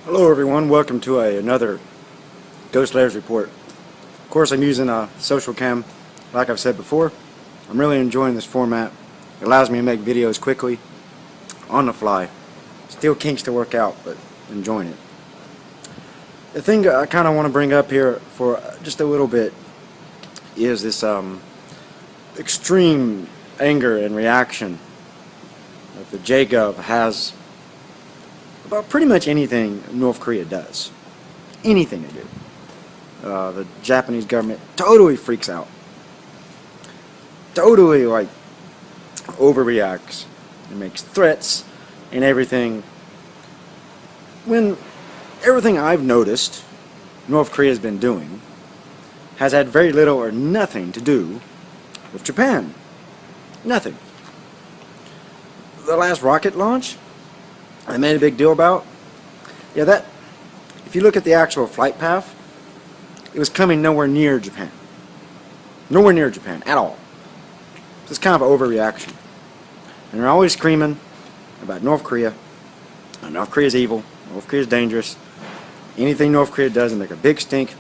Hello everyone, welcome to another Ghost Layers report. Of course I'm using a social cam, like I've said before. I'm really enjoying this format. It allows me to make videos quickly, on the fly. Still kinks to work out, but enjoying it. The thing I kind of want to bring up here for just a little bit is this extreme anger and reaction that the J-gov has about pretty much anything North Korea does. Anything they do. The Japanese government totally freaks out. Totally, overreacts and makes threats and everything. When everything I've noticed North Korea has been doing has had very little or nothing to do with Japan. Nothing. The last rocket launch I made a big deal about, that if you look at the actual flight path, it was coming nowhere near Japan. Nowhere near Japan at all. It's kind of an overreaction. And they're always screaming about North Korea. North Korea's evil. North Korea's dangerous. Anything North Korea does, they make a big stink.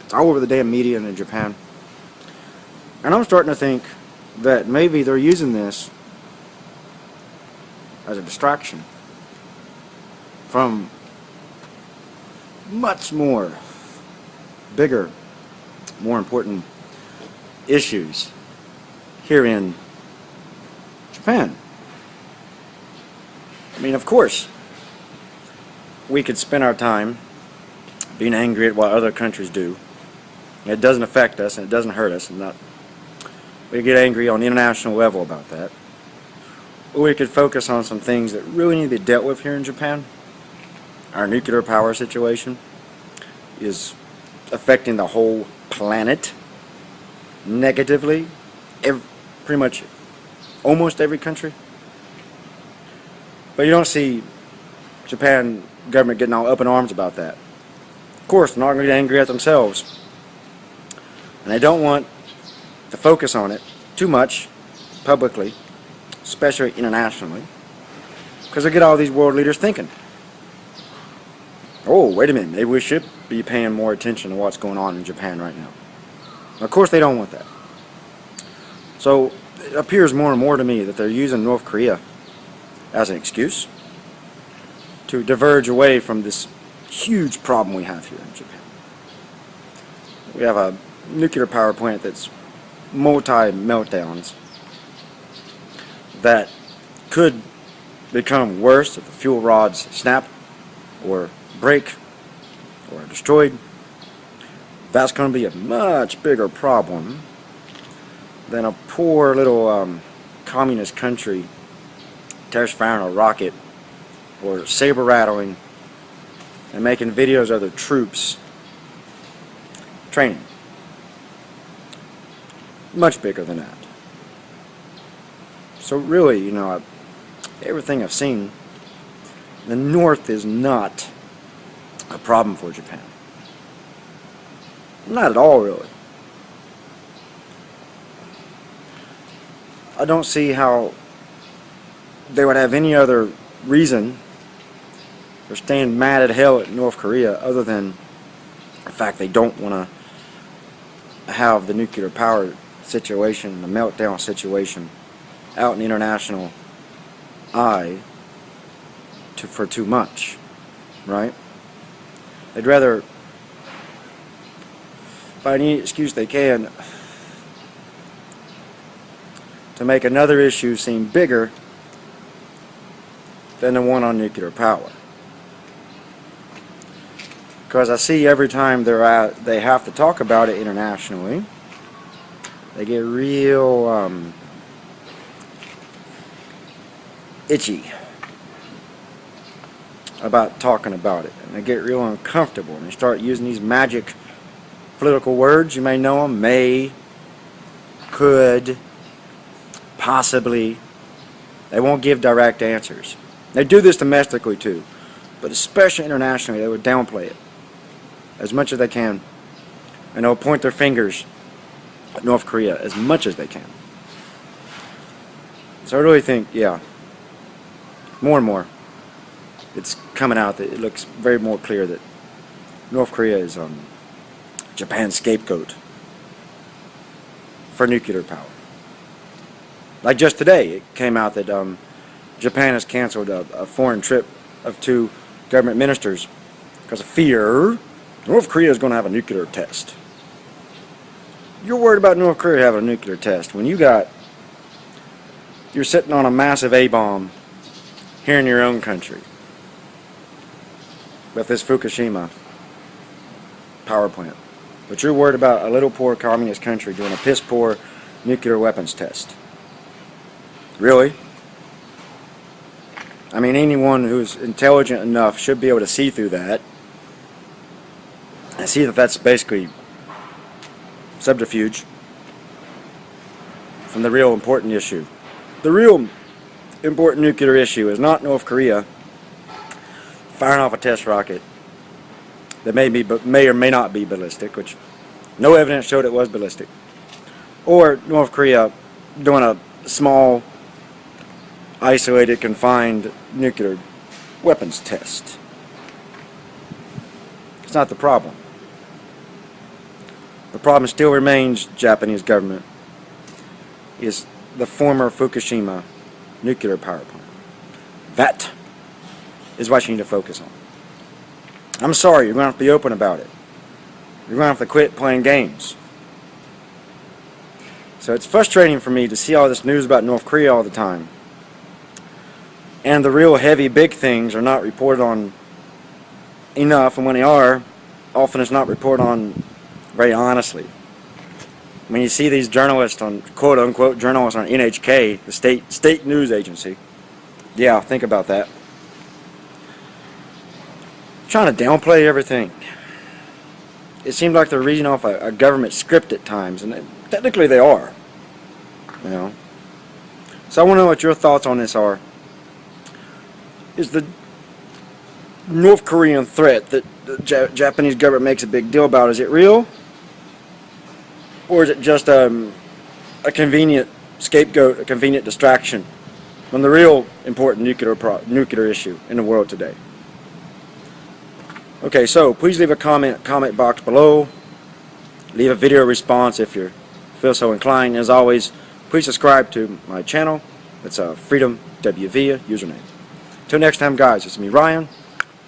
It's all over the damn media and in Japan. And I'm starting to think that maybe they're using this as a distraction from much more bigger, more important issues here in Japan. I mean, of course, we could spend our time being angry at what other countries do. It doesn't affect us and it doesn't hurt us. We get angry on the international level about that. Or we could focus on some things that really need to be dealt with here in Japan. Our nuclear power situation is affecting the whole planet negatively. Pretty much almost every country. But you don't see Japan government getting all up in arms about that. Of course, they're not going to get angry at themselves. And they don't want to focus on it too much publicly, especially internationally, because they get all these world leaders thinking, oh, wait a minute, maybe we should be paying more attention to what's going on in Japan right now. Of course, they don't want that. So it appears more and more to me that they're using North Korea as an excuse to diverge away from this huge problem we have here in Japan. We have a nuclear power plant that's multi-meltdowns that could become worse if the fuel rods snap or break or are destroyed. That's going to be a much bigger problem than a poor little communist country tears firing a rocket or saber rattling and making videos of their troops training. Much bigger than that. So really, everything I've seen, the North is not a problem for Japan. Not at all, really. I don't see how they would have any other reason for staying mad at hell at North Korea other than the fact they don't want to have the nuclear power situation, the meltdown situation, out in the international eye for too much, right? They'd rather find any excuse they can to make another issue seem bigger than the one on nuclear power. Because I see every time they have to talk about it internationally, they get real itchy about talking about it, and they get real uncomfortable, and they start using these magic political words. You may know them: may, could, possibly. They won't give direct answers. They do this domestically too, but especially internationally, they would downplay it as much as they can, and they'll point their fingers at North Korea as much as they can. So I really think, more and more, it's coming out that it looks very more clear that North Korea is Japan's scapegoat for nuclear power. Like just today, it came out that Japan has canceled a foreign trip of 2 government ministers because of fear North Korea is going to have a nuclear test. You're worried about North Korea having a nuclear test when you're sitting on a massive A-bomb here in your own country with this Fukushima power plant. But you're worried about a little poor communist country doing a piss-poor nuclear weapons test. Really? I mean, anyone who's intelligent enough should be able to see through that and see that that's basically subterfuge from the real important issue. The real important nuclear issue is not North Korea firing off a test rocket that may or may not be ballistic, which no evidence showed it was ballistic, or North Korea doing a small, isolated, confined nuclear weapons test. It's not the problem. The problem still remains, Japanese government, is the former Fukushima nuclear power plant. That is what you need to focus on. I'm sorry, you're going to have to be open about it. You're going to have to quit playing games. So it's frustrating for me to see all this news about North Korea all the time. And the real heavy, big things are not reported on enough, and when they are, often it's not reported on very honestly. When you see these journalists on, quote-unquote, journalists on NHK, the state news agency, yeah, think about that. Trying to downplay everything. It seems like they're reading off a government script at times, and technically they are. You know. So I want to know what your thoughts on this are. Is the North Korean threat that the Japanese government makes a big deal about, is it real? Or is it just a convenient scapegoat, a convenient distraction from the real important nuclear issue in the world today? Okay, so please leave a comment box below. Leave a video response if you feel so inclined. As always, please subscribe to my channel. It's Freedom WV username. Till next time, guys, it's me, Ryan.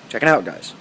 Checking out, guys.